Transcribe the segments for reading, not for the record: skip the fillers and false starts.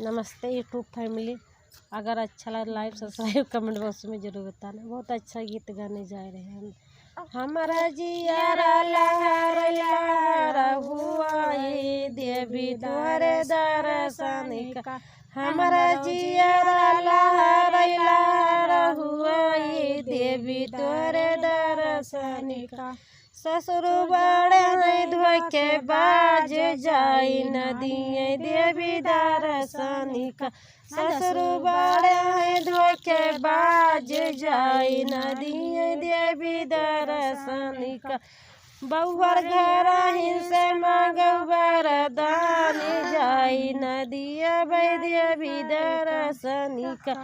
नमस्ते YouTube family. अगर अच्छा लगा लाइक सब्सक्राइब कमेंट बॉक्स में जरूर बताना। बहुत अच्छा गीत गाने जा रहे हैं हम। हमारा जियारा लहर लहर हुआ ये देवी द्वारे दर्शन का। हमारा जियारा लहर लहर हुआ ये देवी द्वारे दर्शन का। ससुर बड़े धोखे बाज जाई नदिए देवी दर्शन का। ससुर बड़े धोखे बाज जाई नदिए देवी दर्शन का। बहुवर घर हिंसे मांगो वरदान जाई नदिया देवी दर्शन का।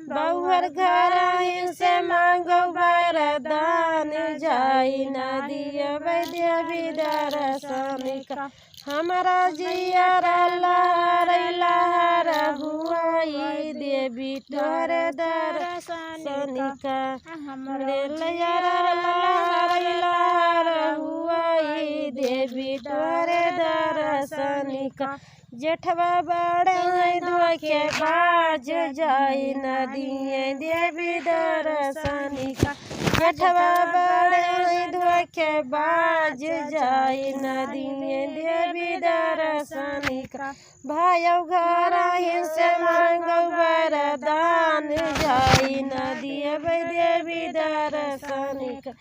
बहुवर घर हिंसे मांगो वरदान जाई नदिया देवी दर्शन का। हमारा जियारा लहर लहर हुआ ये देवी तोरे दर्शन का। हमारे जियारा लहर लहर हुआ ये देवी तोरे दर्शन का। जेठवा बड़े धोखे बाज जाई नदिए देवी दर्शन का। जेठवा बड़े धोखे बाज जाई नदिए देवी दर्शन का। भाइयों घर हिंसे मांगो वरदान जाई नदिए देवी दर्शन का।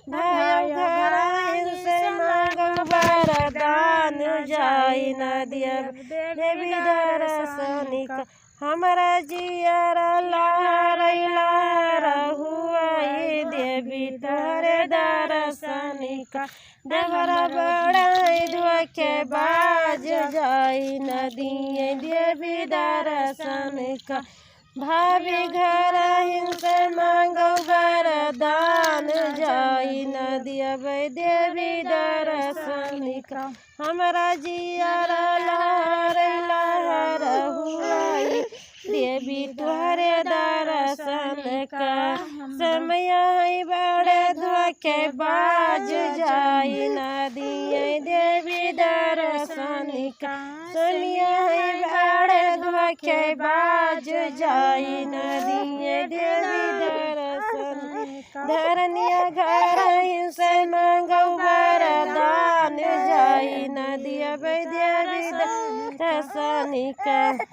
भाइयों घर हिंसे मांगो वरदान जाई नदिया देवी दर्शन का। हमारा जियारा लहर लहर हुआ ये देवी तोरे दर्शन का। देवरा बड़ा धोखे बाज जाई नदिए देवी दर्शन का। भाभी घर हिंसे मांगो वरदान जाई नदिया देवी दर्शन का। हमारा जियारा लहर लहर हुआ देवी तोरे दर्शन का। समय बड़े धोखे बाज जाई नदिए देवी दर्शन का। समय बड़े धोखे बाज जाई नदिए देवी दर्शन का। धरनिया घर हिंसे मांगो वरदान जाई नदिया देवी दर्शन का।